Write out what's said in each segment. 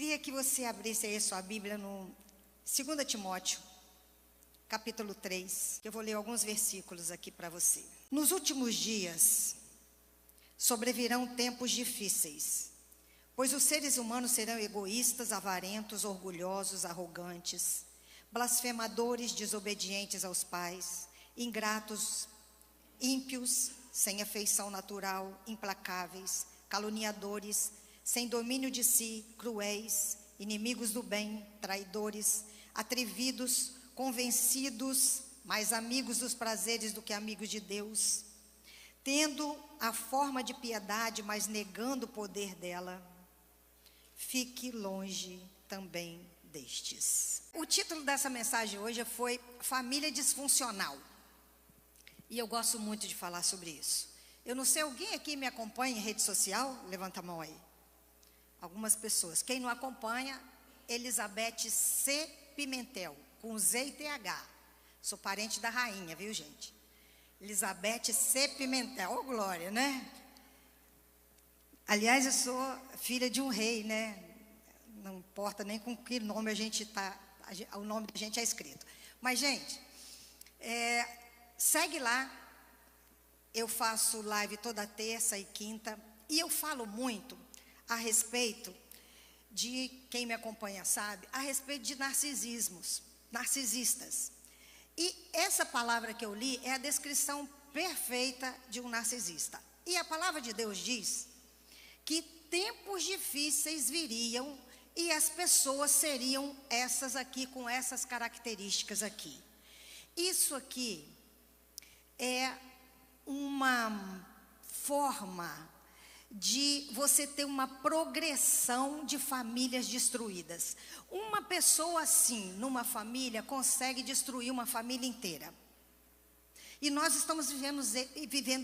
queria que você abrisse aí sua Bíblia no 2 Timóteo, capítulo 3, que eu vou ler alguns versículos aqui para você. Nos últimos dias sobrevirão tempos difíceis, pois os seres humanos serão egoístas, avarentos, orgulhosos, arrogantes, blasfemadores, desobedientes aos pais, ingratos, ímpios, sem afeição natural, implacáveis, caluniadores, sem domínio de si, cruéis, inimigos do bem, traidores, atrevidos, convencidos, mais amigos dos prazeres do que amigos de Deus, tendo a forma de piedade, mas negando o poder dela. Fique longe também destes. O título dessa mensagem hoje foi Família Disfuncional. E eu gosto muito de falar sobre isso. Eu não sei, alguém aqui me acompanha em rede social? Levanta a mão aí. Algumas pessoas. Quem não acompanha, Elizabeth C. Pimentel, com Z e TH. Sou parente da rainha, viu, gente? Elizabeth C. Pimentel, ô glória, né? Aliás, eu sou filha de um rei, né? Não importa nem com que nome o nome da gente é escrito. Mas, gente, segue lá. Eu faço live toda terça e quinta. E eu falo muito a respeito de, quem me acompanha sabe, a respeito de narcisistas. E essa palavra que eu li é a descrição perfeita de um narcisista. E a palavra de Deus diz que tempos difíceis viriam e as pessoas seriam essas aqui, com essas características aqui. Isso aqui é uma forma de você ter uma progressão de famílias destruídas. Uma pessoa assim, numa família, consegue destruir uma família inteira. E nós estamos vivendo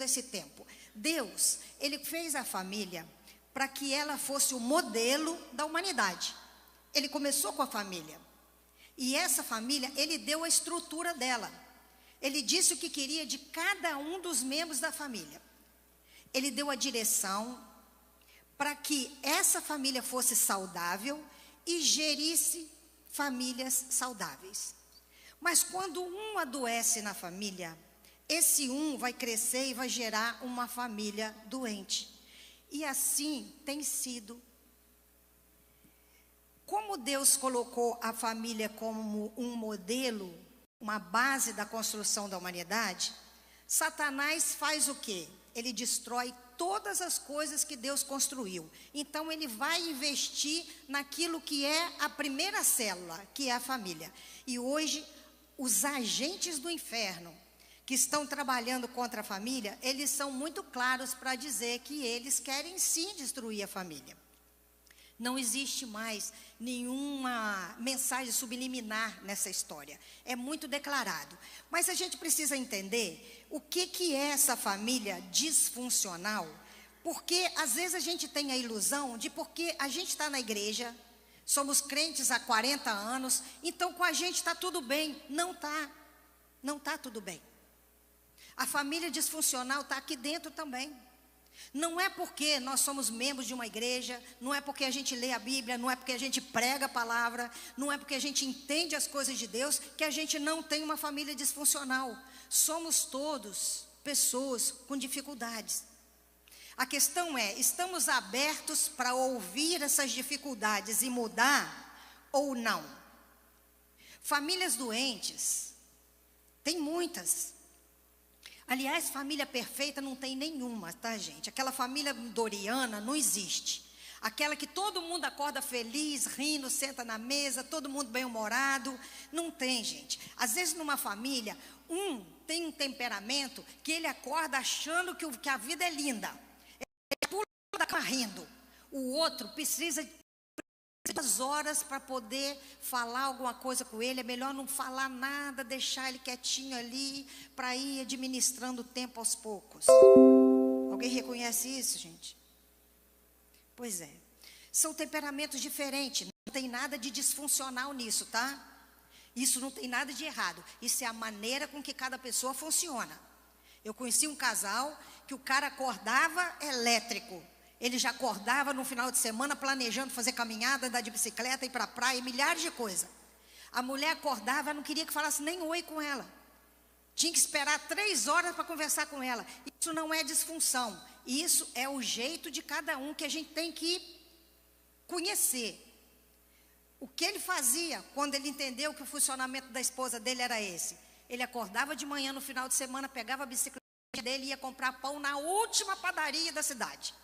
esse tempo. Deus, Ele fez a família para que ela fosse o modelo da humanidade. Ele começou com a família. E essa família, Ele deu a estrutura dela. Ele disse o que queria de cada um dos membros da família. Ele deu a direção para que essa família fosse saudável e gerisse famílias saudáveis. Mas quando um adoece na família, esse um vai crescer e vai gerar uma família doente. E assim tem sido. Como Deus colocou a família como um modelo, uma base da construção da humanidade, Satanás faz o quê? Ele destrói todas as coisas que Deus construiu. Então ele vai investir naquilo que é a primeira célula, que é a família. E hoje, os agentes do inferno que estão trabalhando contra a família, eles são muito claros para dizer que eles querem sim destruir a família. Não existe mais nenhuma mensagem subliminar nessa história. É muito declarado. Mas a gente precisa entender o que é essa família disfuncional. Porque às vezes a gente tem a ilusão de porque a gente está na igreja, somos crentes há 40 anos, então com a gente está tudo bem. Não está. Não está tudo bem. A família disfuncional está aqui dentro também. Não é porque nós somos membros de uma igreja, não é porque a gente lê a Bíblia, não é porque a gente prega a palavra, não é porque a gente entende as coisas de Deus, que a gente não tem uma família disfuncional. Somos todos pessoas com dificuldades. A questão é, estamos abertos para ouvir essas dificuldades e mudar ou não? Famílias doentes, tem muitas. Aliás, família perfeita não tem nenhuma, tá, gente? Aquela família doriana não existe. Aquela que todo mundo acorda feliz, rindo, senta na mesa, todo mundo bem-humorado. Não tem, gente. Às vezes, numa família, um tem um temperamento que ele acorda achando que a vida é linda. Ele pula da cama rindo. O outro precisa das horas para poder falar alguma coisa com ele. É melhor não falar nada, deixar ele quietinho ali, para ir administrando o tempo aos poucos. Alguém reconhece isso, gente? Pois é. São temperamentos diferentes. Não tem nada de disfuncional nisso, tá? Isso não tem nada de errado. Isso é a maneira com que cada pessoa funciona. Eu conheci um casal que o cara acordava elétrico Ele já acordava no final de semana planejando fazer caminhada, andar de bicicleta, ir para a praia, milhares de coisas. A mulher acordava, não queria que falasse nem oi com ela. Tinha que esperar 3 horas para conversar com ela. Isso não é disfunção. Isso é o jeito de cada um que a gente tem que conhecer. O que ele fazia quando ele entendeu que o funcionamento da esposa dele era esse? Ele acordava de manhã no final de semana, pegava a bicicleta dele e ia comprar pão na última padaria da cidade.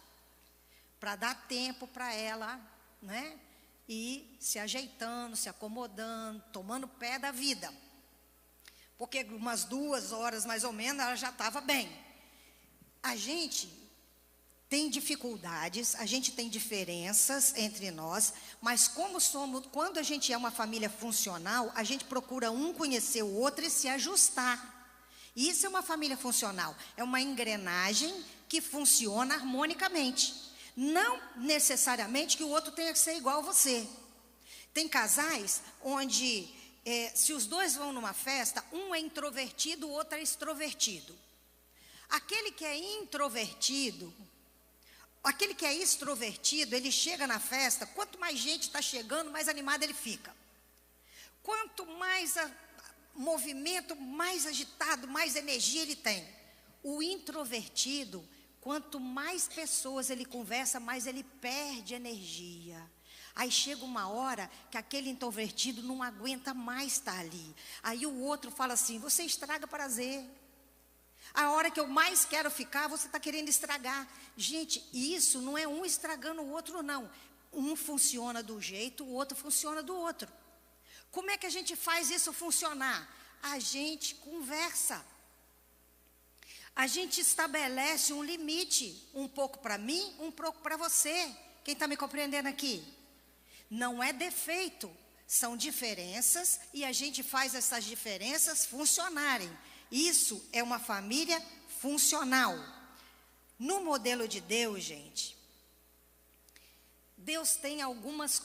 Para dar tempo para ela, né? E se ajeitando, se acomodando, tomando pé da vida. Porque umas 2 horas mais ou menos ela já estava bem. A gente tem dificuldades, a gente tem diferenças entre nós, mas quando a gente é uma família funcional, a gente procura um conhecer o outro e se ajustar. Isso é uma família funcional, é uma engrenagem que funciona harmonicamente. Não necessariamente que o outro tenha que ser igual a você. Tem casais onde, se os dois vão numa festa, um é introvertido, o outro é extrovertido. Aquele que é introvertido, aquele que é extrovertido, ele chega na festa, quanto mais gente está chegando, mais animado ele fica. Quanto mais movimento, mais agitado, mais energia ele tem. O introvertido, quanto mais pessoas ele conversa, mais ele perde energia. Aí chega uma hora que aquele introvertido não aguenta mais estar ali. Aí o outro fala assim: você estraga prazer. A hora que eu mais quero ficar, você está querendo estragar. Gente, isso não é um estragando o outro, não. Um funciona do jeito, o outro funciona do outro. Como é que a gente faz isso funcionar? A gente conversa. A gente estabelece um limite, um pouco para mim, um pouco para você. Quem está me compreendendo aqui? Não é defeito, são diferenças e a gente faz essas diferenças funcionarem. Isso é uma família funcional. No modelo de Deus, gente, Deus tem alguns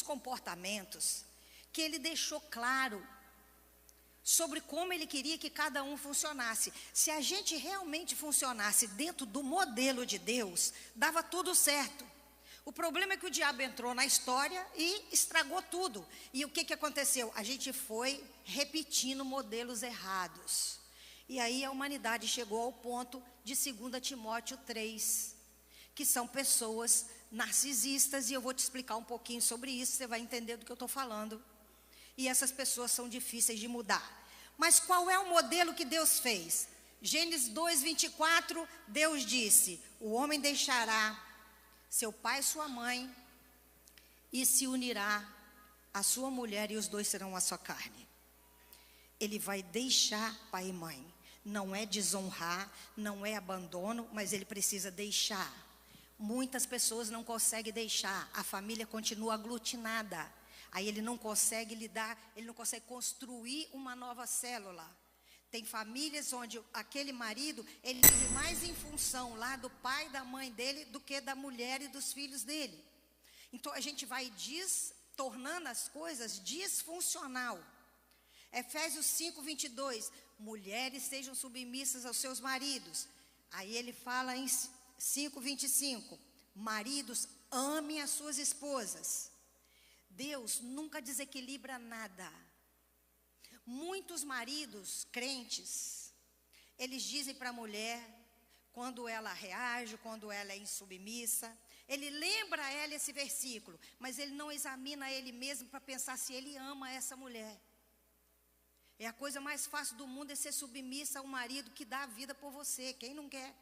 comportamentos que Ele deixou claro sobre como Ele queria que cada um funcionasse. Se a gente realmente funcionasse dentro do modelo de Deus, dava tudo certo. O problema é que o diabo entrou na história e estragou tudo. E o que aconteceu? A gente foi repetindo modelos errados. E aí a humanidade chegou ao ponto de 2 Timóteo 3, que são pessoas narcisistas, e eu vou te explicar um pouquinho sobre isso, você vai entender do que eu estou falando. E essas pessoas são difíceis de mudar. Mas qual é o modelo que Deus fez? Gênesis 2:24, Deus disse: o homem deixará seu pai e sua mãe, e se unirá à sua mulher, e os dois serão a sua carne. Ele vai deixar pai e mãe. Não é desonrar, não é abandono, mas ele precisa deixar. Muitas pessoas não conseguem deixar, a família continua aglutinada. Aí ele não consegue lidar, ele não consegue construir uma nova célula. Tem famílias onde aquele marido, ele vive mais em função lá do pai e da mãe dele do que da mulher e dos filhos dele. Então a gente vai tornando as coisas disfuncional. Efésios 5:22, mulheres sejam submissas aos seus maridos. Aí ele fala em 5:25, maridos, amem as suas esposas. Deus nunca desequilibra nada. Muitos maridos crentes, eles dizem para a mulher, quando ela reage, quando ela é insubmissa, ele lembra a ela esse versículo, mas ele não examina ele mesmo para pensar se ele ama essa mulher. É a coisa mais fácil do mundo é ser submissa a um marido que dá a vida por você, quem não quer?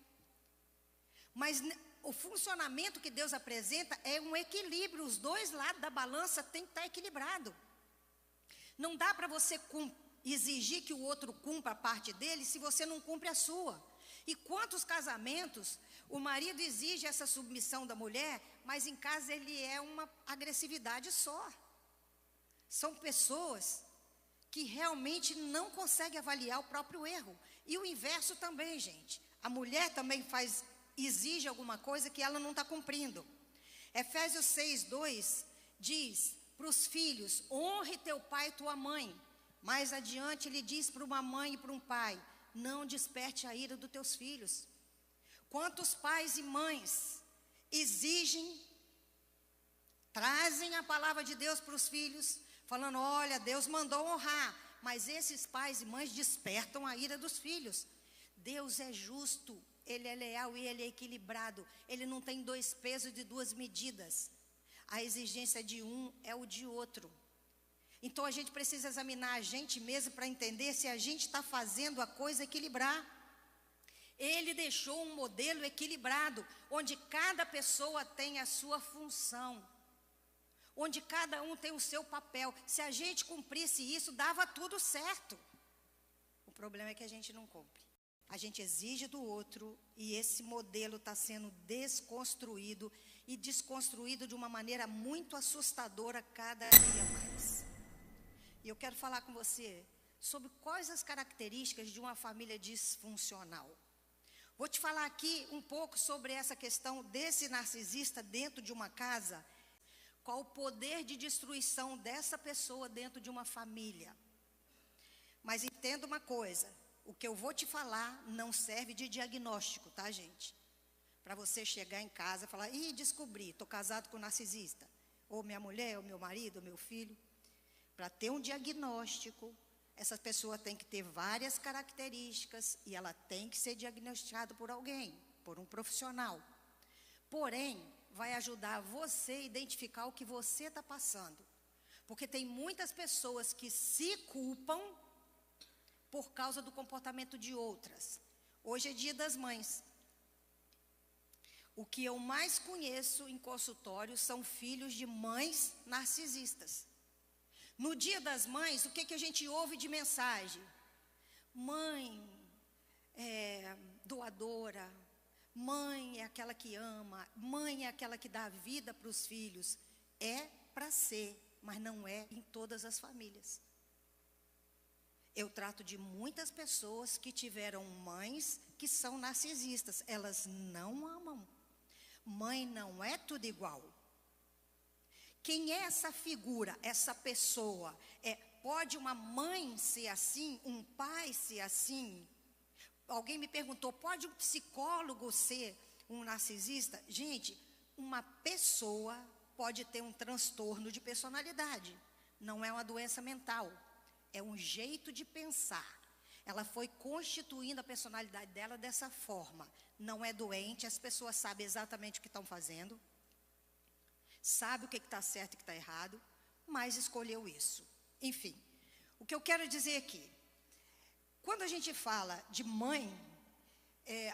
Mas o funcionamento que Deus apresenta é um equilíbrio, os dois lados da balança tem que estar equilibrado. Não dá para você exigir que o outro cumpra a parte dele se você não cumpre a sua. E quantos casamentos o marido exige essa submissão da mulher, mas em casa ele é uma agressividade só. São pessoas que realmente não conseguem avaliar o próprio erro. E o inverso também, gente. A mulher também exige alguma coisa que ela não está cumprindo. Efésios 6:2 diz para os filhos: honre teu pai e tua mãe. Mais adiante ele diz para uma mãe e para um pai: não desperte a ira dos teus filhos. Quantos pais e mães exigem, trazem a palavra de Deus para os filhos, falando: olha, Deus mandou honrar, mas esses pais e mães despertam a ira dos filhos. Deus é justo, Ele é leal e Ele é equilibrado. Ele não tem dois pesos e duas medidas. A exigência de um é o de outro. Então a gente precisa examinar a gente mesmo para entender se a gente está fazendo a coisa equilibrar. Ele deixou um modelo equilibrado, onde cada pessoa tem a sua função, onde cada um tem o seu papel. Se a gente cumprisse isso, dava tudo certo. O problema é que a gente não cumpre. A gente exige do outro e esse modelo está sendo desconstruído e desconstruído de uma maneira muito assustadora cada dia mais. E eu quero falar com você sobre quais as características de uma família disfuncional. Vou te falar aqui um pouco sobre essa questão desse narcisista dentro de uma casa. Qual o poder de destruição dessa pessoa dentro de uma família. Mas entenda uma coisa. O que eu vou te falar não serve de diagnóstico, tá, gente? Para você chegar em casa e falar: ih, descobri, estou casado com um narcisista. Ou minha mulher, ou meu marido, ou meu filho. Para ter um diagnóstico, essa pessoa tem que ter várias características e ela tem que ser diagnosticada por alguém, por um profissional. Porém, vai ajudar você a identificar o que você está passando. Porque tem muitas pessoas que se culpam por causa do comportamento de outras. Hoje é Dia das Mães. O que eu mais conheço em consultório são filhos de mães narcisistas. No Dia das Mães, o que a gente ouve de mensagem? Mãe é doadora, mãe é aquela que ama, mãe é aquela que dá vida para os filhos. É para ser, mas não é em todas as famílias. Eu trato de muitas pessoas que tiveram mães que são narcisistas. Elas não amam. Mãe não é tudo igual. Quem é essa figura, essa pessoa? Pode uma mãe ser assim, um pai ser assim? Alguém me perguntou, pode um psicólogo ser um narcisista? Gente, uma pessoa pode ter um transtorno de personalidade. Não é uma doença mental. É um jeito de pensar. Ela foi constituindo a personalidade dela dessa forma. Não é doente, as pessoas sabem exatamente o que estão fazendo. Sabe o que está certo e o que está errado, mas escolheu isso. Enfim, o que eu quero dizer aqui, quando a gente fala de mãe,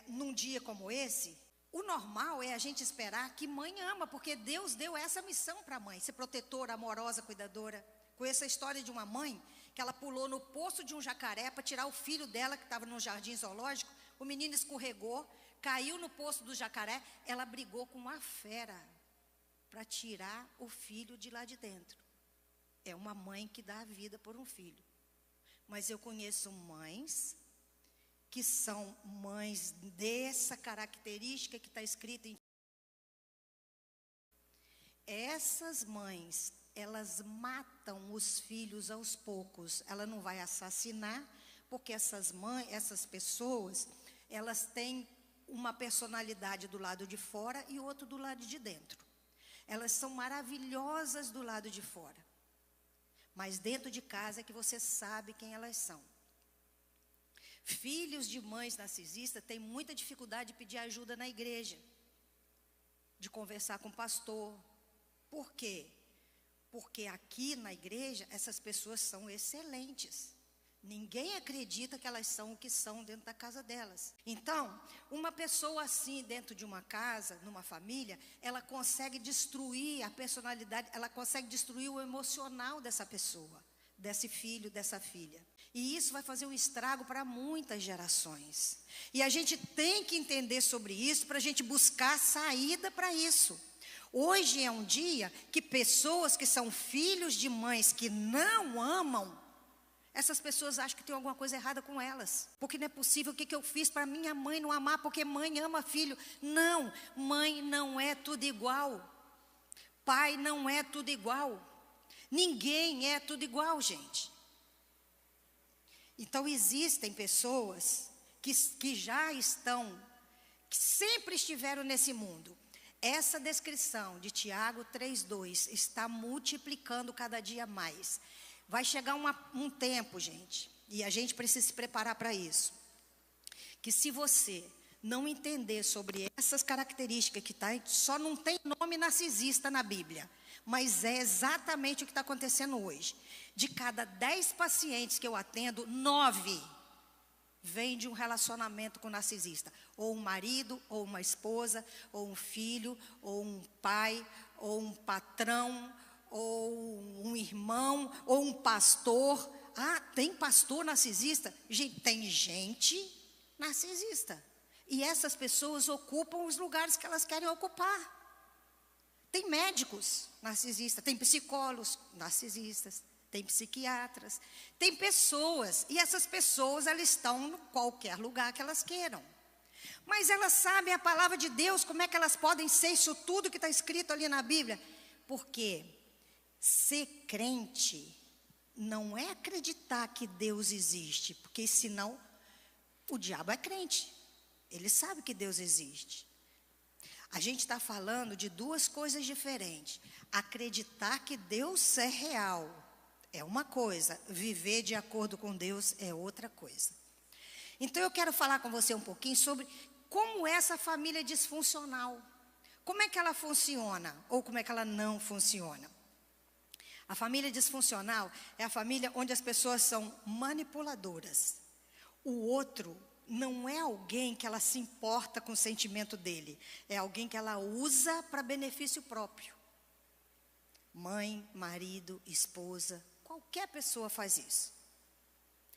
num dia como esse, o normal é a gente esperar que mãe ama, porque Deus deu essa missão para a mãe, ser protetora, amorosa, cuidadora. Conheço a história de uma mãe, que ela pulou no poço de um jacaré para tirar o filho dela, que estava no jardim zoológico. O menino escorregou, caiu no poço do jacaré, ela brigou com uma fera para tirar o filho de lá de dentro. É uma mãe que dá a vida por um filho. Mas eu conheço mães que são mães dessa característica que está escrita em... Essas mães, elas matam os filhos aos poucos. Ela não vai assassinar, porque essas pessoas, elas têm uma personalidade do lado de fora e outro do lado de dentro. Elas são maravilhosas do lado de fora, mas dentro de casa é que você sabe quem elas são. Filhos de mães narcisistas têm muita dificuldade de pedir ajuda na igreja, de conversar com o pastor. Por quê? Porque aqui na igreja essas pessoas são excelentes. Ninguém acredita que elas são o que são dentro da casa delas. Então, uma pessoa assim dentro de uma casa, numa família, ela consegue destruir a personalidade, ela consegue destruir o emocional dessa pessoa, desse filho, dessa filha. E isso vai fazer um estrago para muitas gerações. E a gente tem que entender sobre isso para a gente buscar saída para isso. Hoje é um dia que pessoas que são filhos de mães que não amam, essas pessoas acham que tem alguma coisa errada com elas. Porque não é possível, o que eu fiz para minha mãe não amar, porque mãe ama filho. Não, mãe não é tudo igual. Pai não é tudo igual. Ninguém é tudo igual, gente. Então existem pessoas que já estão, que sempre estiveram nesse mundo. Essa descrição de Tiago 3,2 está multiplicando cada dia mais. Vai chegar um tempo, gente, e a gente precisa se preparar para isso, que se você não entender sobre essas características que só não tem nome narcisista na Bíblia, mas é exatamente o que está acontecendo hoje. De cada 10 pacientes que eu atendo, 9 vêm de um relacionamento com narcisista. Ou um marido, ou uma esposa, ou um filho, ou um pai, ou um patrão, ou um irmão, ou um pastor. Ah, tem pastor narcisista? Gente, tem gente narcisista. E essas pessoas ocupam os lugares que elas querem ocupar. Tem médicos narcisistas, tem psicólogos narcisistas, tem psiquiatras, tem pessoas, e essas pessoas, elas estão em qualquer lugar que elas queiram. Mas elas sabem a palavra de Deus, como é que elas podem ser isso tudo que está escrito ali na Bíblia? Porque ser crente não é acreditar que Deus existe, porque senão o diabo é crente, ele sabe que Deus existe. A gente está falando de duas coisas diferentes. Acreditar que Deus é real é uma coisa, viver de acordo com Deus é outra coisa. Então eu quero falar com você um pouquinho sobre como essa família é disfuncional. Como é que ela funciona ou como é que ela não funciona? A família disfuncional é a família onde as pessoas são manipuladoras. O outro não é alguém que ela se importa com o sentimento dele, é alguém que ela usa para benefício próprio. Mãe, marido, esposa, qualquer pessoa faz isso.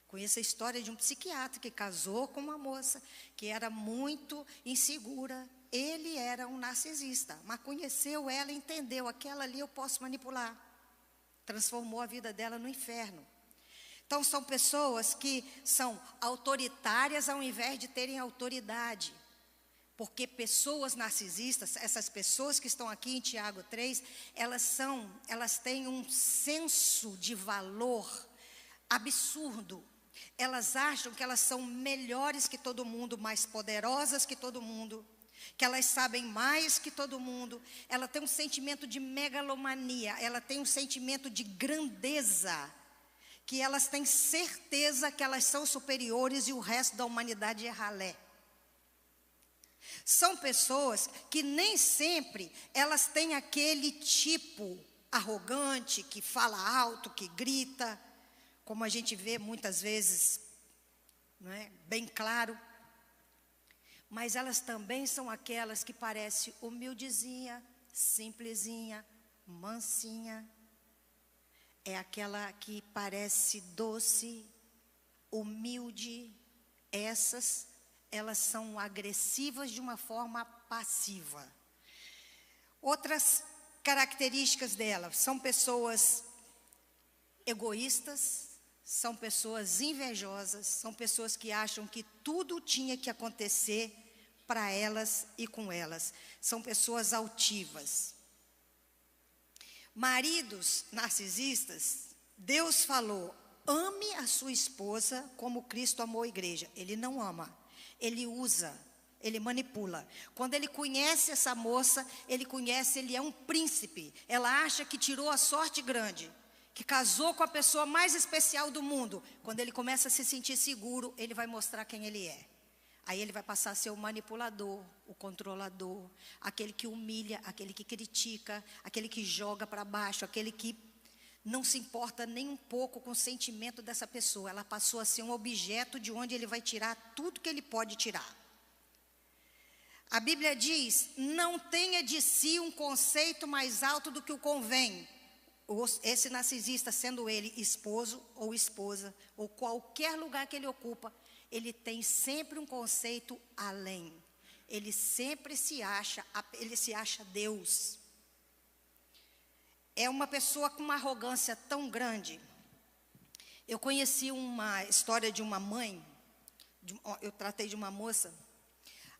Conheço a história de um psiquiatra que casou com uma moça que era muito insegura. Ele era um narcisista, mas conheceu ela, entendeu, aquela ali eu posso manipular. Transformou a vida dela no inferno. Então, são pessoas que são autoritárias ao invés de terem autoridade. Porque pessoas narcisistas, essas pessoas que estão aqui em Tiago 3, elas têm um senso de valor absurdo. Elas acham que elas são melhores que todo mundo, mais poderosas que todo mundo, que elas sabem mais que todo mundo. Ela tem um sentimento de megalomania, ela tem um sentimento de grandeza, que elas têm certeza que elas são superiores e o resto da humanidade é ralé. São pessoas que nem sempre elas têm aquele tipo arrogante, que fala alto, que grita, como a gente vê muitas vezes, não é? Bem claro. Mas elas também são aquelas que parecem humildezinha, simplesinha, mansinha. É aquela que parece doce, humilde. Elas são agressivas de uma forma passiva. Outras características delas são pessoas egoístas, são pessoas invejosas, são pessoas que acham que tudo tinha que acontecer para elas e com elas. São pessoas altivas. Maridos narcisistas, Deus falou, ame a sua esposa como Cristo amou a igreja. Ele não ama, ele usa, ele manipula. Quando ele conhece essa moça, ele é um príncipe. Ela acha que tirou a sorte grande, que casou com a pessoa mais especial do mundo. Quando ele começa a se sentir seguro, ele vai mostrar quem ele é. Aí ele vai passar a ser o manipulador, o controlador, aquele que humilha, aquele que critica, aquele que joga para baixo, aquele que não se importa nem um pouco com o sentimento dessa pessoa. Ela passou a ser um objeto de onde ele vai tirar tudo que ele pode tirar. A Bíblia diz, não tenha de si um conceito mais alto do que o convém. Esse narcisista, sendo ele esposo ou esposa, ou qualquer lugar que ele ocupa, ele tem sempre um conceito além. Ele sempre se acha Deus. É uma pessoa com uma arrogância tão grande. Eu conheci uma história de uma mãe, eu tratei de uma moça.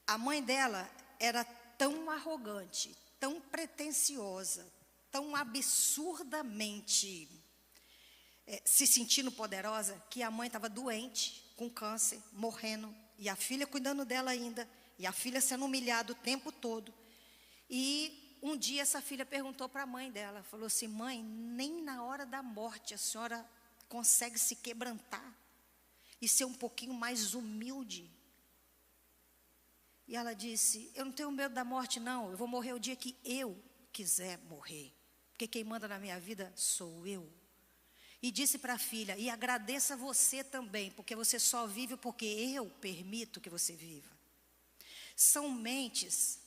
A mãe dela era tão arrogante, tão pretensiosa, tão absurdamente se sentindo poderosa, que a mãe estava doente, com câncer, morrendo, e a filha cuidando dela ainda. E a filha sendo humilhada o tempo todo. E um dia essa filha perguntou para a mãe dela, falou assim: mãe, nem na hora da morte a senhora consegue se quebrantar e ser um pouquinho mais humilde? E ela disse: eu não tenho medo da morte não, eu vou morrer o dia que eu quiser morrer, porque quem manda na minha vida sou eu. E disse para a filha: e agradeça você também, porque você só vive porque eu permito que você viva. São mentes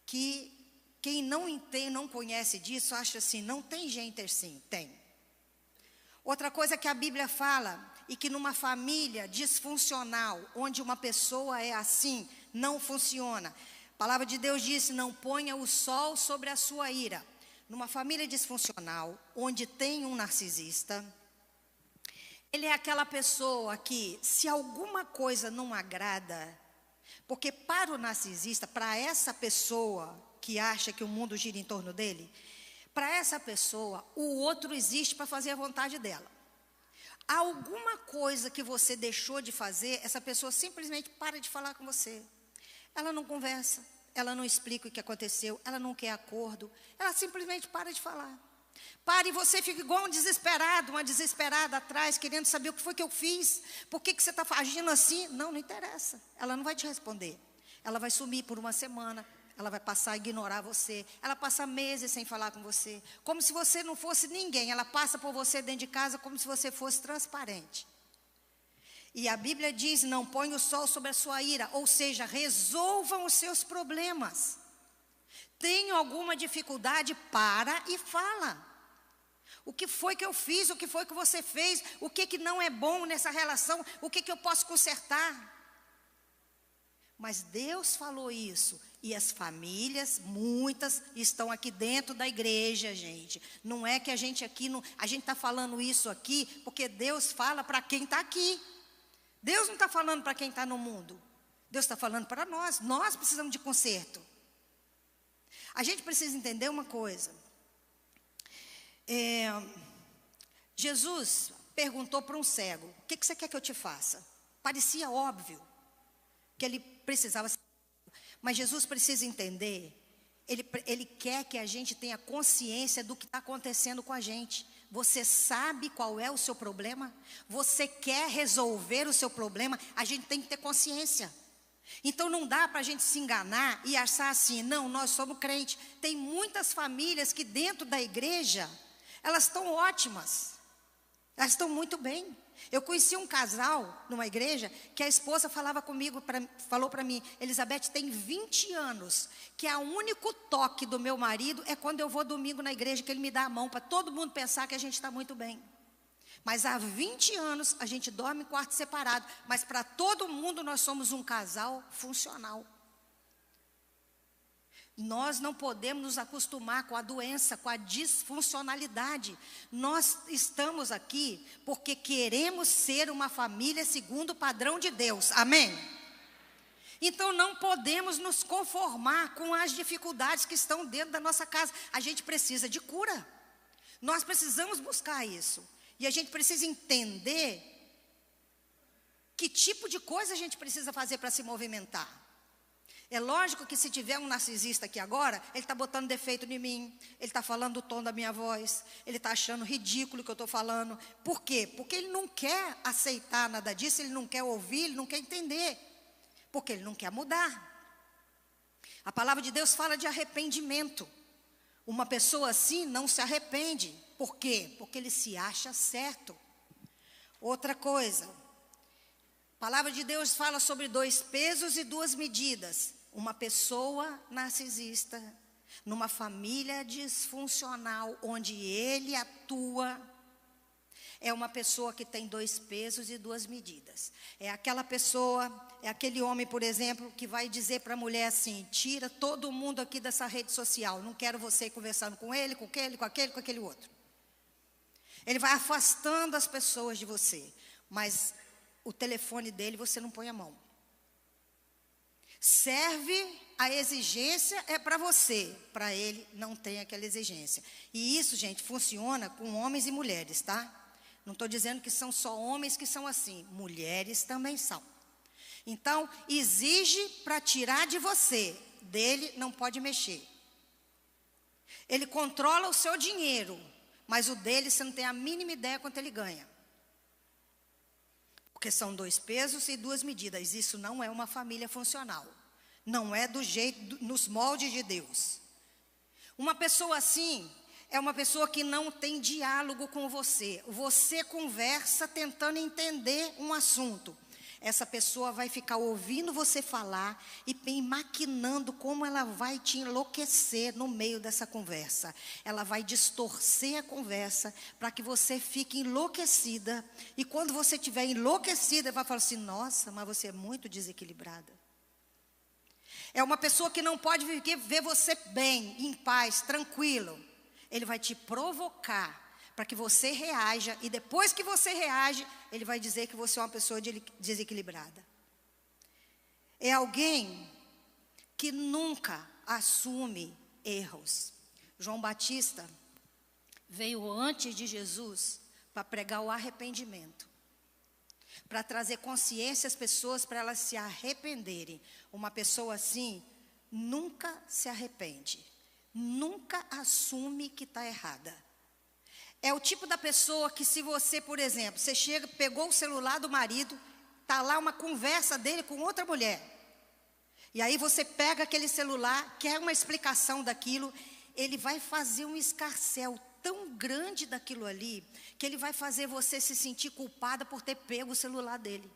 que quem não entende, não conhece disso, acha assim: não tem gente assim. Tem. Outra coisa que a Bíblia fala, e que numa família disfuncional, onde uma pessoa é assim, não funciona. A palavra de Deus diz: não ponha o sol sobre a sua ira. Numa família disfuncional, onde tem um narcisista, ele é aquela pessoa que, se alguma coisa não agrada, porque para o narcisista, para essa pessoa que acha que o mundo gira em torno dele, para essa pessoa, o outro existe para fazer a vontade dela. Alguma coisa que você deixou de fazer, essa pessoa simplesmente para de falar com você. Ela não conversa, ela não explica o que aconteceu, ela não quer acordo, ela simplesmente para de falar. Para e você fica igual um desesperado, uma desesperada atrás, querendo saber o que foi que eu fiz, por que você está agindo assim? Não, não interessa, ela não vai te responder. Ela vai sumir por uma semana, ela vai passar a ignorar você, ela passa meses sem falar com você, como se você não fosse ninguém. Ela passa por você dentro de casa como se você fosse transparente. E a Bíblia diz: não põe o sol sobre a sua ira, ou seja, resolvam os seus problemas. Tenho alguma dificuldade, para e fala. O que foi que eu fiz, o que foi que você fez, o que não é bom nessa relação, o que eu posso consertar? Mas Deus falou isso, e as famílias, muitas, estão aqui dentro da igreja, gente. Não é que a gente aqui, a gente está falando isso aqui, porque Deus fala para quem está aqui. Deus não está falando para quem está no mundo. Deus está falando para nós. Nós precisamos de conserto. A gente precisa entender uma coisa. Jesus perguntou para um cego: o que você quer que eu te faça? Parecia óbvio que ele precisava. Mas Jesus precisa entender. Ele quer que a gente tenha consciência do que está acontecendo com a gente. Você sabe qual é o seu problema? Você quer resolver o seu problema? A gente tem que ter consciência. Então não dá para a gente se enganar e achar assim: não, nós somos crentes. Tem muitas famílias que dentro da igreja, elas estão ótimas, elas estão muito bem. Eu conheci um casal numa igreja que a esposa falava comigo, falou para mim: Elizabeth, tem 20 anos que o único toque do meu marido é quando eu vou domingo na igreja, que ele me dá a mão, para todo mundo pensar que a gente está muito bem. Mas há 20 anos a gente dorme em quarto separado, mas para todo mundo nós somos um casal funcional. Nós não podemos nos acostumar com a doença, com a disfuncionalidade. Nós estamos aqui porque queremos ser uma família segundo o padrão de Deus. Amém? Então não podemos nos conformar com as dificuldades que estão dentro da nossa casa. A gente precisa de cura. Nós precisamos buscar isso. E a gente precisa entender que tipo de coisa a gente precisa fazer para se movimentar. É lógico que se tiver um narcisista aqui agora, ele está botando defeito em mim, ele está falando o tom da minha voz, ele está achando ridículo o que eu estou falando. Por quê? Porque ele não quer aceitar nada disso, ele não quer ouvir, ele não quer entender, porque ele não quer mudar. A palavra de Deus fala de arrependimento. Uma pessoa assim não se arrepende. Por quê? Porque ele se acha certo. Outra coisa, a palavra de Deus fala sobre 2 pesos e 2 medidas. Uma pessoa narcisista, numa família disfuncional, onde ele atua, é uma pessoa que tem 2 pesos e 2 medidas. É aquela pessoa, é aquele homem, por exemplo, que vai dizer para a mulher assim: tira todo mundo aqui dessa rede social, não quero você conversando com ele, com aquele, com aquele, com aquele outro. Ele vai afastando as pessoas de você, mas o telefone dele você não põe a mão. Serve a exigência é para você, para ele não tem aquela exigência. E isso, gente, funciona com homens e mulheres, tá? Não estou dizendo que são só homens que são assim, mulheres também são. Então, exige para tirar de você, dele não pode mexer. Ele controla o seu dinheiro, mas o dele você não tem a mínima ideia quanto ele ganha. Porque são 2 pesos e 2 medidas. Isso não é uma família funcional. Não é do jeito, nos moldes de Deus. Uma pessoa assim é uma pessoa que não tem diálogo com você. Você conversa tentando entender um assunto. Essa pessoa vai ficar ouvindo você falar e maquinando como ela vai te enlouquecer no meio dessa conversa. Ela vai distorcer a conversa para que você fique enlouquecida. E quando você estiver enlouquecida, vai falar assim: nossa, mas você é muito desequilibrada. É uma pessoa que não pode ver você bem, em paz, tranquilo. Ele vai te provocar para que você reaja, e depois que você reage, ele vai dizer que você é uma pessoa desequilibrada. É alguém que nunca assume erros. João Batista veio antes de Jesus para pregar o arrependimento, para trazer consciência às pessoas, para elas se arrependerem. Uma pessoa assim nunca se arrepende, nunca assume que está errada. É o tipo da pessoa que, se você, por exemplo, você chega, pegou o celular do marido, está lá uma conversa dele com outra mulher. E aí você pega aquele celular, quer uma explicação daquilo, ele vai fazer um escarcéu tão grande daquilo ali, que ele vai fazer você se sentir culpada por ter pego o celular dele.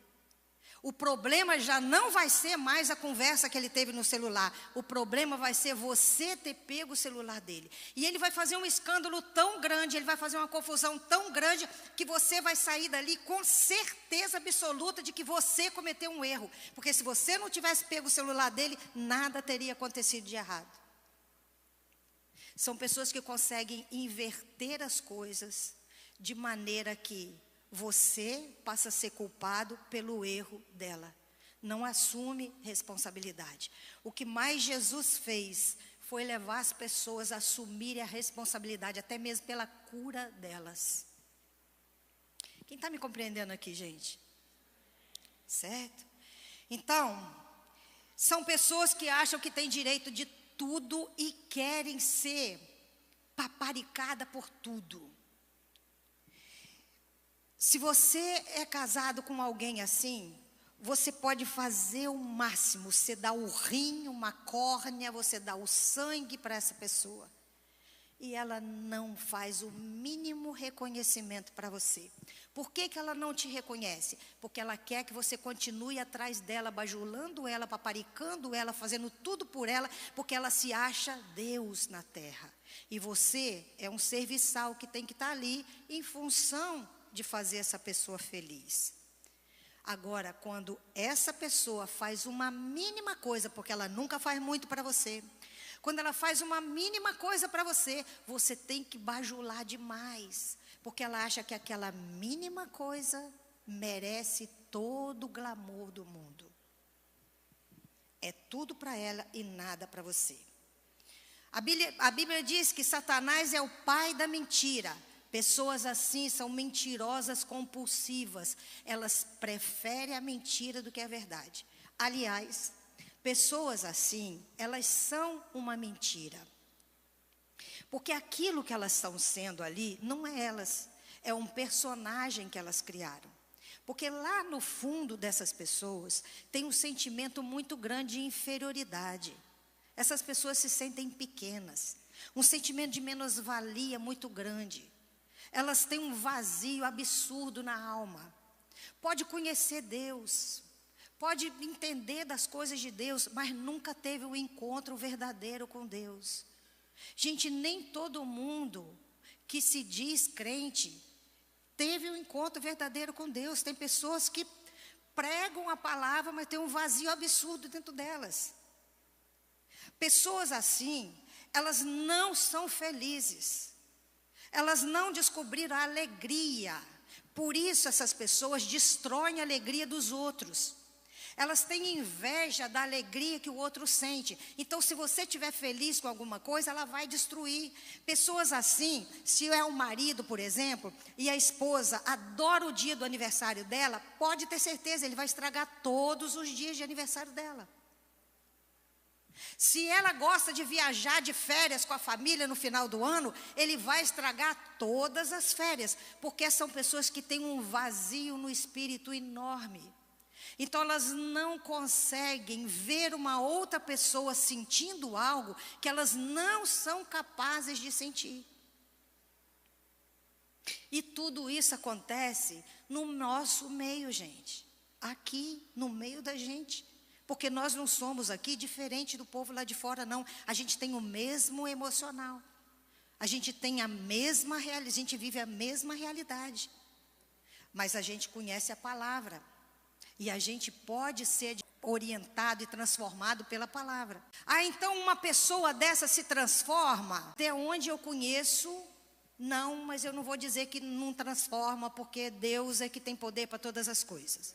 O problema já não vai ser mais a conversa que ele teve no celular. O problema vai ser você ter pego o celular dele. E ele vai fazer um escândalo tão grande, ele vai fazer uma confusão tão grande, que você vai sair dali com certeza absoluta de que você cometeu um erro. Porque se você não tivesse pego o celular dele, nada teria acontecido de errado. São pessoas que conseguem inverter as coisas de maneira que você passa a ser culpado pelo erro dela. Não assume responsabilidade. O que mais Jesus fez foi levar as pessoas a assumirem a responsabilidade, até mesmo pela cura delas. Quem está me compreendendo aqui, gente? Certo? Então, são pessoas que acham que têm direito de tudo e querem ser paparicada por tudo. Se você é casado com alguém assim, você pode fazer o máximo. Você dá o rim, uma córnea, você dá o sangue para essa pessoa. E ela não faz o mínimo reconhecimento para você. Por que ela não te reconhece? Porque ela quer que você continue atrás dela, bajulando ela, paparicando ela, fazendo tudo por ela, porque ela se acha Deus na terra. E você é um serviçal que tem que estar ali em função de fazer essa pessoa feliz. Agora, quando essa pessoa faz uma mínima coisa, porque ela nunca faz muito para você, quando ela faz uma mínima coisa para você, você tem que bajular demais, porque ela acha que aquela mínima coisa merece todo o glamour do mundo. É tudo para ela e nada para você. A Bíblia diz que Satanás é o pai da mentira. Pessoas assim são mentirosas compulsivas. Elas preferem a mentira do que a verdade. Aliás, pessoas assim, elas são uma mentira. Porque aquilo que elas estão sendo ali, não é elas. É um personagem que elas criaram. Porque lá no fundo dessas pessoas, tem um sentimento muito grande de inferioridade. Essas pessoas se sentem pequenas. Um sentimento de menos-valia muito grande. Elas têm um vazio absurdo na alma. Pode conhecer Deus, pode entender das coisas de Deus, mas nunca teve um encontro verdadeiro com Deus. Gente, nem todo mundo que se diz crente teve um encontro verdadeiro com Deus. Tem pessoas que pregam a palavra, mas tem um vazio absurdo dentro delas. Pessoas assim, elas não são felizes. Elas não descobriram a alegria. Por isso essas pessoas destroem a alegria dos outros. Elas têm inveja da alegria que o outro sente. Então, se você estiver feliz com alguma coisa, ela vai destruir. Pessoas assim, se é um marido, por exemplo, e a esposa adora o dia do aniversário dela, pode ter certeza, ele vai estragar todos os dias de aniversário dela. Se ela gosta de viajar de férias com a família no final do ano, ele vai estragar todas as férias, porque são pessoas que têm um vazio no espírito enorme. Então elas não conseguem ver uma outra pessoa sentindo algo que elas não são capazes de sentir. E tudo isso acontece no nosso meio, gente. Aqui, no meio da gente. Porque nós não somos aqui diferente do povo lá de fora, não. A gente tem o mesmo emocional. A gente tem a mesma realidade, a gente vive a mesma realidade. Mas a gente conhece a palavra. E a gente pode ser orientado e transformado pela palavra. Ah, então uma pessoa dessa se transforma? Até onde eu conheço, não, mas eu não vou dizer que não transforma, porque Deus é que tem poder para todas as coisas.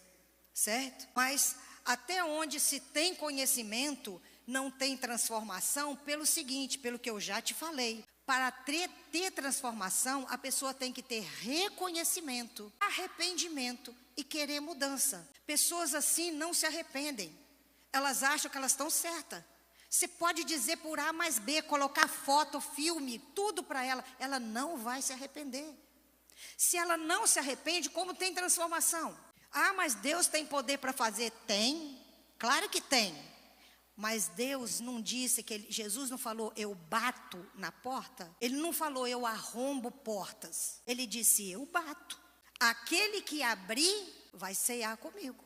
Certo? Mas até onde se tem conhecimento, não tem transformação, pelo seguinte, pelo que eu já te falei. Para ter transformação, a pessoa tem que ter reconhecimento, arrependimento e querer mudança. Pessoas assim não se arrependem. Elas acham que elas estão certas. Você pode dizer por A mais B, colocar foto, filme, tudo para ela não vai se arrepender. Se ela não se arrepende, como tem transformação? Ah, mas Deus tem poder para fazer? Tem, claro que tem. Mas Deus não disse Jesus não falou, eu bato na porta. Ele não falou, eu arrombo portas. Ele disse, eu bato. Aquele que abrir, vai ceiar comigo.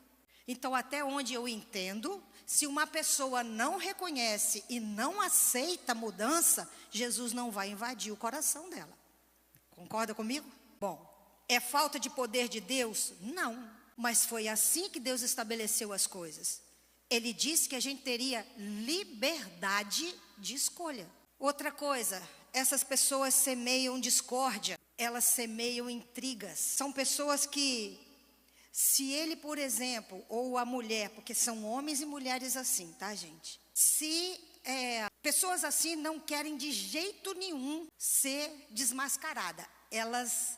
Então, até onde eu entendo, se uma pessoa não reconhece e não aceita a mudança, Jesus não vai invadir o coração dela. Concorda comigo? Bom, é falta de poder de Deus? Não. Mas foi assim que Deus estabeleceu as coisas. Ele disse que a gente teria liberdade de escolha. Outra coisa, essas pessoas semeiam discórdia, elas semeiam intrigas. São pessoas que, se ele, por exemplo, ou a mulher, porque são homens e mulheres assim, tá, gente? Se pessoas assim não querem de jeito nenhum ser desmascarada. Elas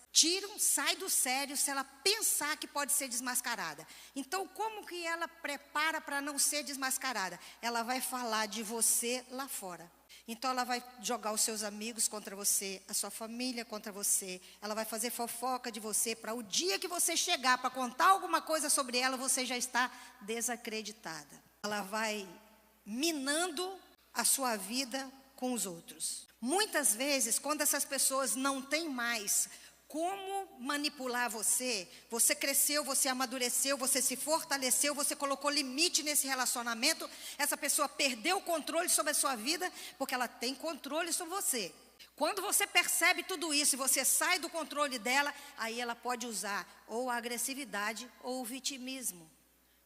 saem do sério se ela pensar que pode ser desmascarada. Então, como que ela prepara para não ser desmascarada? Ela vai falar de você lá fora. Então, ela vai jogar os seus amigos contra você, a sua família contra você. Ela vai fazer fofoca de você para o dia que você chegar para contar alguma coisa sobre ela, você já está desacreditada. Ela vai minando a sua vida com os outros. Muitas vezes, quando essas pessoas não têm mais como manipular você, você cresceu, você amadureceu, você se fortaleceu, você colocou limite nesse relacionamento, essa pessoa perdeu o controle sobre a sua vida, porque ela tem controle sobre você. Quando você percebe tudo isso e você sai do controle dela, aí ela pode usar ou a agressividade ou o vitimismo.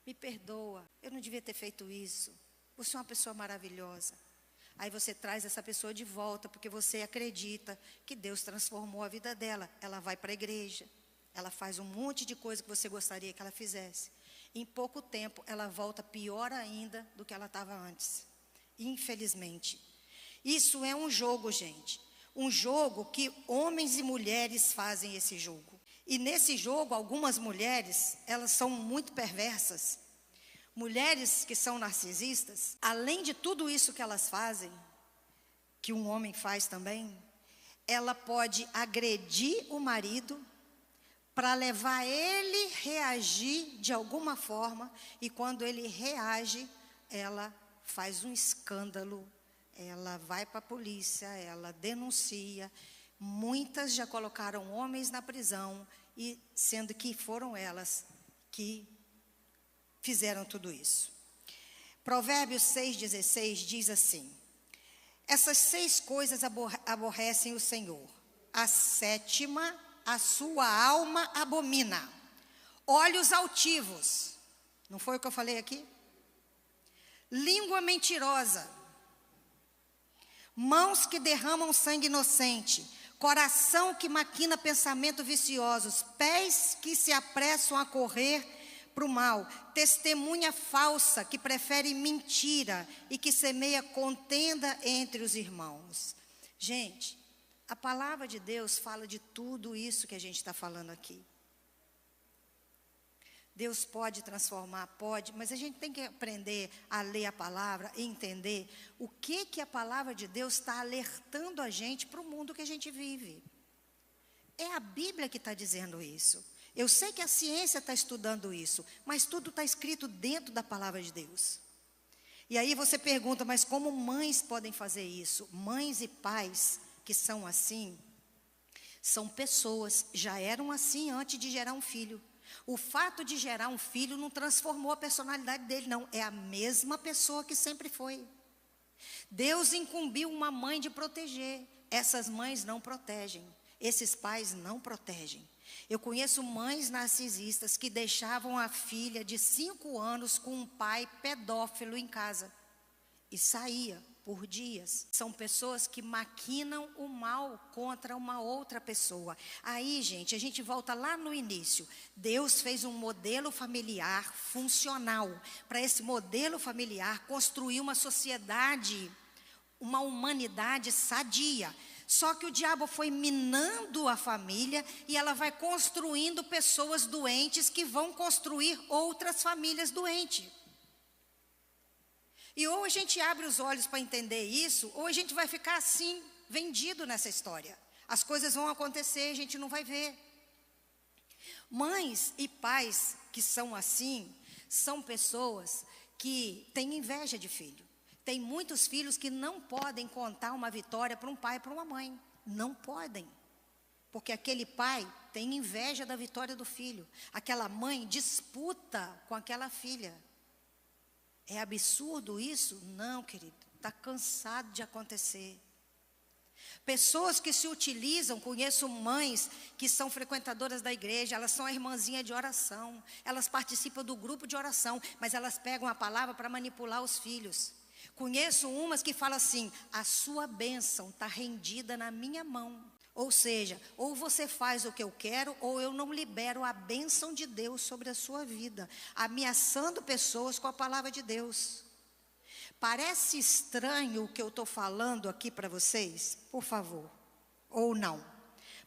Me perdoa, eu não devia ter feito isso. Você é uma pessoa maravilhosa. Aí você traz essa pessoa de volta, porque você acredita que Deus transformou a vida dela. Ela vai para a igreja, ela faz um monte de coisa que você gostaria que ela fizesse. Em pouco tempo, ela volta pior ainda do que ela estava antes. Infelizmente. Isso é um jogo, gente. Um jogo que homens e mulheres fazem esse jogo. E nesse jogo, algumas mulheres, elas são muito perversas. Mulheres que são narcisistas, além de tudo isso que elas fazem, que um homem faz também, ela pode agredir o marido para levar ele a reagir de alguma forma, e quando ele reage, ela faz um escândalo, ela vai para a polícia, ela denuncia. Muitas já colocaram homens na prisão, e sendo que foram elas que fizeram tudo isso. Provérbios 6,16 diz assim: essas 6 coisas aborrecem o Senhor. A 7ª, a sua alma abomina. Olhos altivos. Não foi o que eu falei aqui? Língua mentirosa. Mãos que derramam sangue inocente. Coração que maquina pensamentos viciosos. Pés que se apressam a correr para o mal, testemunha falsa que prefere mentira e que semeia contenda entre os irmãos. Gente, a palavra de Deus fala de tudo isso que a gente está falando aqui. Deus pode transformar, pode, mas a gente tem que aprender a ler a palavra e entender o que a palavra de Deus está alertando a gente para o mundo que a gente vive. É a Bíblia que está dizendo isso. Eu sei que a ciência está estudando isso, mas tudo está escrito dentro da palavra de Deus. E aí você pergunta, mas como mães podem fazer isso? Mães e pais que são assim, são pessoas, já eram assim antes de gerar um filho. O fato de gerar um filho não transformou a personalidade dele, não. É a mesma pessoa que sempre foi. Deus incumbiu uma mãe de proteger. Essas mães não protegem. Esses pais não protegem. Eu conheço mães narcisistas que deixavam a filha de 5 anos com um pai pedófilo em casa. E saía por dias. São pessoas que maquinam o mal contra uma outra pessoa. Aí, gente, a gente volta lá no início. Deus fez um modelo familiar funcional. Para esse modelo familiar construir uma sociedade, uma humanidade sadia. Só que o diabo foi minando a família e ela vai construindo pessoas doentes que vão construir outras famílias doentes. E ou a gente abre os olhos para entender isso, ou a gente vai ficar assim, vendido nessa história. As coisas vão acontecer, a gente não vai ver. Mães e pais que são assim, são pessoas que têm inveja de filho. Tem muitos filhos que não podem contar uma vitória para um pai e para uma mãe. Não podem. Porque aquele pai tem inveja da vitória do filho. Aquela mãe disputa com aquela filha. É absurdo isso? Não, querido. Está cansado de acontecer. Pessoas que se utilizam, conheço mães que são frequentadoras da igreja, elas são a irmãzinha de oração, elas participam do grupo de oração, mas elas pegam a palavra para manipular os filhos. Conheço umas que falam assim, a sua bênção está rendida na minha mão. Ou seja, ou você faz o que eu quero, ou eu não libero a bênção de Deus sobre a sua vida, ameaçando pessoas com a palavra de Deus. Parece estranho o que eu estou falando aqui para vocês? Por favor, ou não?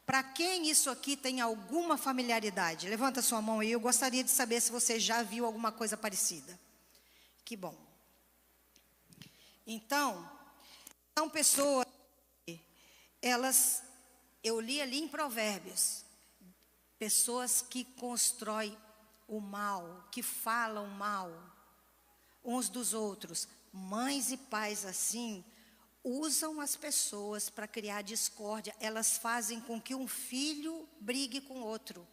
Para quem isso aqui tem alguma familiaridade? Levanta sua mão aí, eu gostaria de saber se você já viu alguma coisa parecida. Que bom. Então, são pessoas, eu li ali em Provérbios, pessoas que constroem o mal, que falam mal uns dos outros. Mães e pais assim, usam as pessoas para criar discórdia. Elas fazem com que um filho brigue com outro.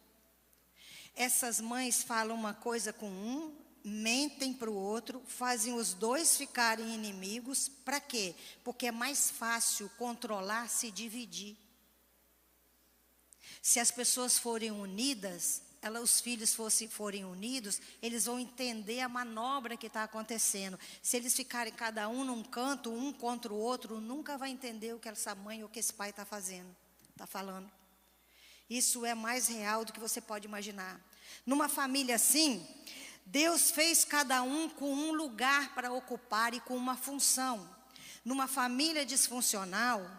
Essas mães falam uma coisa com um, mentem para o outro, fazem os dois ficarem inimigos. Para quê? Porque é mais fácil controlar se dividir. Se as pessoas forem unidas, os filhos forem unidos, eles vão entender a manobra que está acontecendo. Se eles ficarem cada um num canto, um contra o outro, nunca vai entender o que essa mãe ou que esse pai está falando. Isso é mais real do que você pode imaginar. Numa família assim, Deus fez cada um com um lugar para ocupar e com uma função. Numa família disfuncional,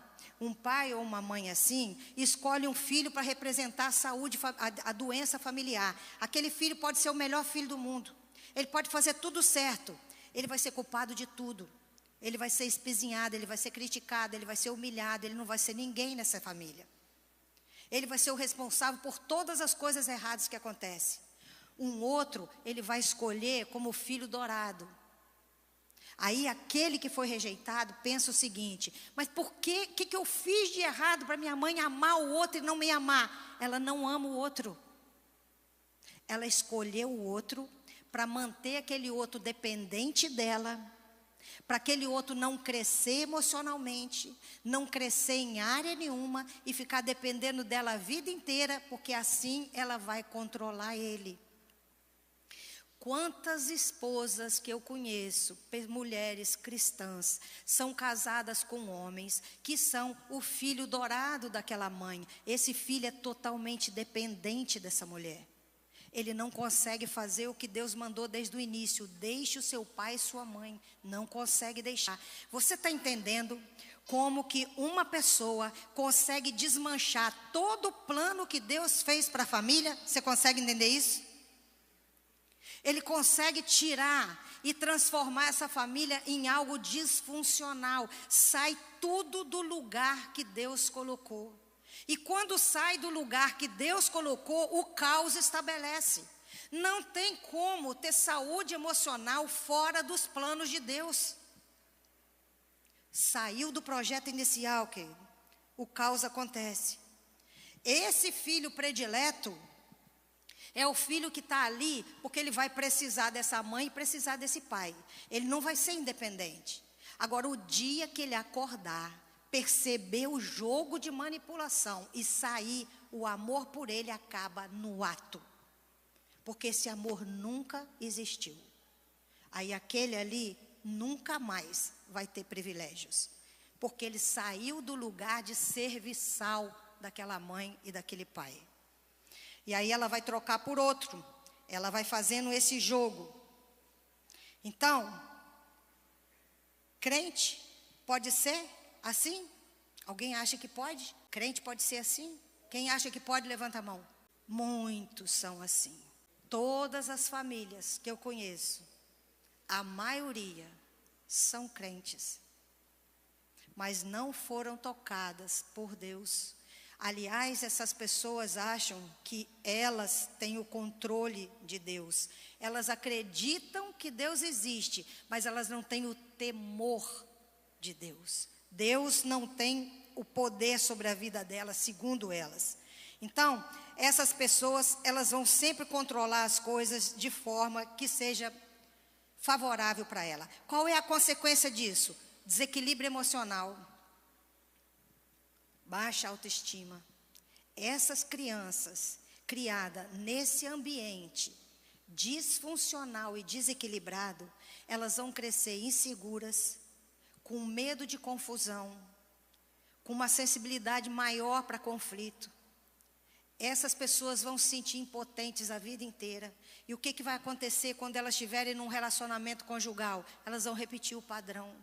um pai ou uma mãe assim, escolhe um filho para representar a saúde, a doença familiar. Aquele filho pode ser o melhor filho do mundo. Ele pode fazer tudo certo. Ele vai ser culpado de tudo. Ele vai ser espezinhado, ele vai ser criticado, ele vai ser humilhado, ele não vai ser ninguém nessa família. Ele vai ser o responsável por todas as coisas erradas que acontecem. Um outro, ele vai escolher como filho dourado. Aí aquele que foi rejeitado pensa o seguinte, mas por que eu fiz de errado para minha mãe amar o outro e não me amar? Ela não ama o outro. Ela escolheu o outro para manter aquele outro dependente dela, para aquele outro não crescer emocionalmente, não crescer em área nenhuma e ficar dependendo dela a vida inteira, porque assim ela vai controlar ele. Quantas esposas que eu conheço, mulheres cristãs, são casadas com homens que são o filho dourado daquela mãe. Esse filho é totalmente dependente dessa mulher. Ele não consegue fazer o que Deus mandou desde o início. Deixe o seu pai e sua mãe. Não consegue deixar. Você está entendendo como que uma pessoa consegue desmanchar todo o plano que Deus fez para a família? Você consegue entender isso? Ele consegue tirar e transformar essa família em algo disfuncional. Sai tudo do lugar que Deus colocou. E quando sai do lugar que Deus colocou, o caos estabelece. Não tem como ter saúde emocional fora dos planos de Deus. Saiu do projeto inicial, querido, o caos acontece. Esse filho predileto é o filho que está ali porque ele vai precisar dessa mãe e precisar desse pai. Ele não vai ser independente. Agora, o dia que ele acordar, perceber o jogo de manipulação e sair, o amor por ele acaba no ato. Porque esse amor nunca existiu. Aí aquele ali nunca mais vai ter privilégios. Porque ele saiu do lugar de serviçal daquela mãe e daquele pai. E aí ela vai trocar por outro. Ela vai fazendo esse jogo. Então, crente pode ser assim? Alguém acha que pode? Crente pode ser assim? Quem acha que pode, levanta a mão. Muitos são assim. Todas as famílias que eu conheço, a maioria são crentes, mas não foram tocadas por Deus. Aliás, essas pessoas acham que elas têm o controle de Deus. Elas acreditam que Deus existe, mas elas não têm o temor de Deus. Deus não tem o poder sobre a vida delas, segundo elas. Então, essas pessoas, elas vão sempre controlar as coisas de forma que seja favorável para ela. Qual é a consequência disso? Desequilíbrio emocional, baixa autoestima. Essas crianças criadas nesse ambiente disfuncional e desequilibrado, elas vão crescer inseguras, com medo de confusão, com uma sensibilidade maior para conflito. Essas pessoas vão se sentir impotentes a vida inteira. E o que vai acontecer quando elas estiverem num relacionamento conjugal? Elas vão repetir o padrão.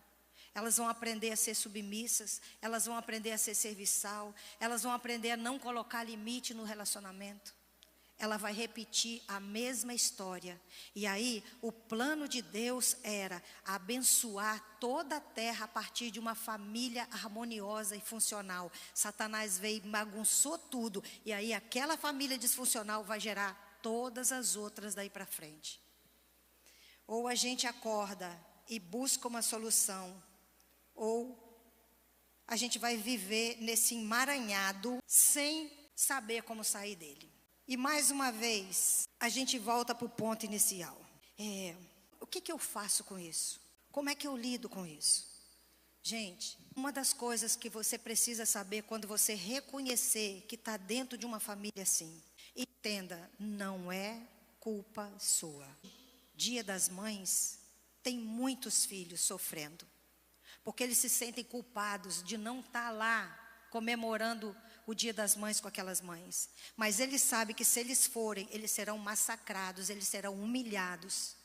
Elas vão aprender a ser submissas, elas vão aprender a ser serviçal, elas vão aprender a não colocar limite no relacionamento. Ela vai repetir a mesma história. E aí, o plano de Deus era abençoar toda a terra a partir de uma família harmoniosa e funcional. Satanás veio e bagunçou tudo. E aí, aquela família disfuncional vai gerar todas as outras daí para frente. Ou a gente acorda e busca uma solução, ou a gente vai viver nesse emaranhado sem saber como sair dele. E mais uma vez, a gente volta para o ponto inicial. O que eu faço com isso? Como é que eu lido com isso? Gente, uma das coisas que você precisa saber quando você reconhecer que está dentro de uma família assim, entenda, não é culpa sua. Dia das Mães, tem muitos filhos sofrendo, porque eles se sentem culpados de não estar lá comemorando o Dia das Mães com aquelas mães. Mas eles sabem que se eles forem, eles serão massacrados, eles serão humilhados.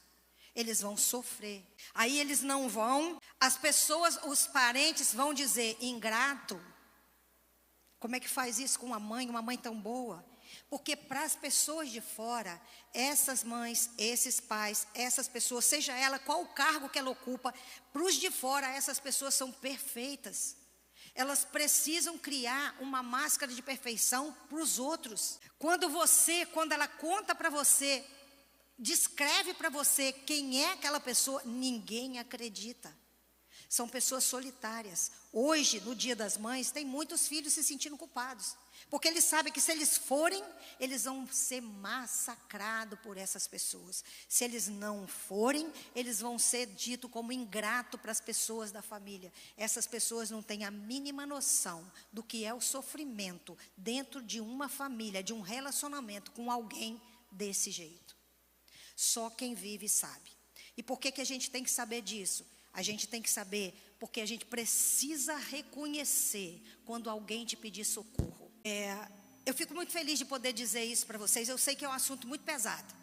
Eles vão sofrer. Aí eles não vão, as pessoas, os parentes vão dizer, ingrato. Como é que faz isso com uma mãe tão boa? Porque para as pessoas de fora, essas mães, esses pais, essas pessoas, seja ela qual o cargo que ela ocupa, para os de fora, essas pessoas são perfeitas. Elas precisam criar uma máscara de perfeição para os outros. Quando ela conta para você, descreve para você quem é aquela pessoa, ninguém acredita. São pessoas solitárias. Hoje, no Dia das Mães, tem muitos filhos se sentindo culpados. Porque eles sabem que se eles forem, eles vão ser massacrados por essas pessoas. Se eles não forem, eles vão ser ditos como ingrato para as pessoas da família. Essas pessoas não têm a mínima noção do que é o sofrimento dentro de uma família, de um relacionamento com alguém desse jeito. Só quem vive sabe. E por que a gente tem que saber disso? A gente tem que saber porque a gente precisa reconhecer quando alguém te pedir socorro. Eu fico muito feliz de poder dizer isso para vocês. Eu sei que é um assunto muito pesado.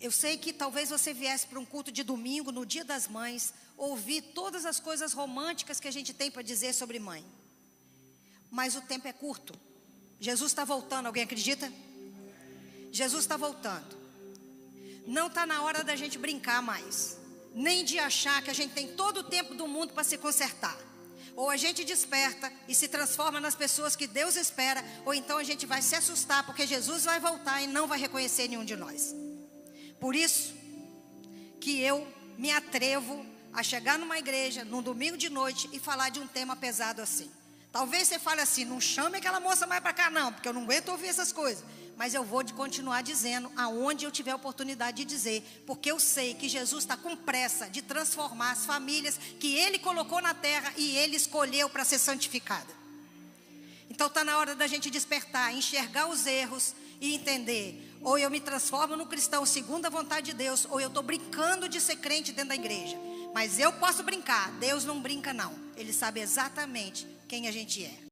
Eu sei que talvez você viesse para um culto de domingo, no Dia das Mães, ouvir todas as coisas românticas que a gente tem para dizer sobre mãe. Mas o tempo é curto. Jesus está voltando, alguém acredita? Jesus está voltando. Não está na hora da gente brincar mais. Nem de achar que a gente tem todo o tempo do mundo para se consertar. Ou a gente desperta e se transforma nas pessoas que Deus espera, ou então a gente vai se assustar porque Jesus vai voltar e não vai reconhecer nenhum de nós. Por isso que eu me atrevo a chegar numa igreja, num domingo de noite, e falar de um tema pesado assim. Talvez você fale assim, não chame aquela moça mais para cá não, porque eu não aguento ouvir essas coisas. Mas eu vou continuar dizendo aonde eu tiver oportunidade de dizer, porque eu sei que Jesus está com pressa de transformar as famílias que Ele colocou na terra e Ele escolheu para ser santificada. Então está na hora da gente despertar, enxergar os erros e entender, ou eu me transformo no cristão segundo a vontade de Deus, ou eu estou brincando de ser crente dentro da igreja. Mas eu posso brincar, Deus não brinca não, Ele sabe exatamente quem a gente é.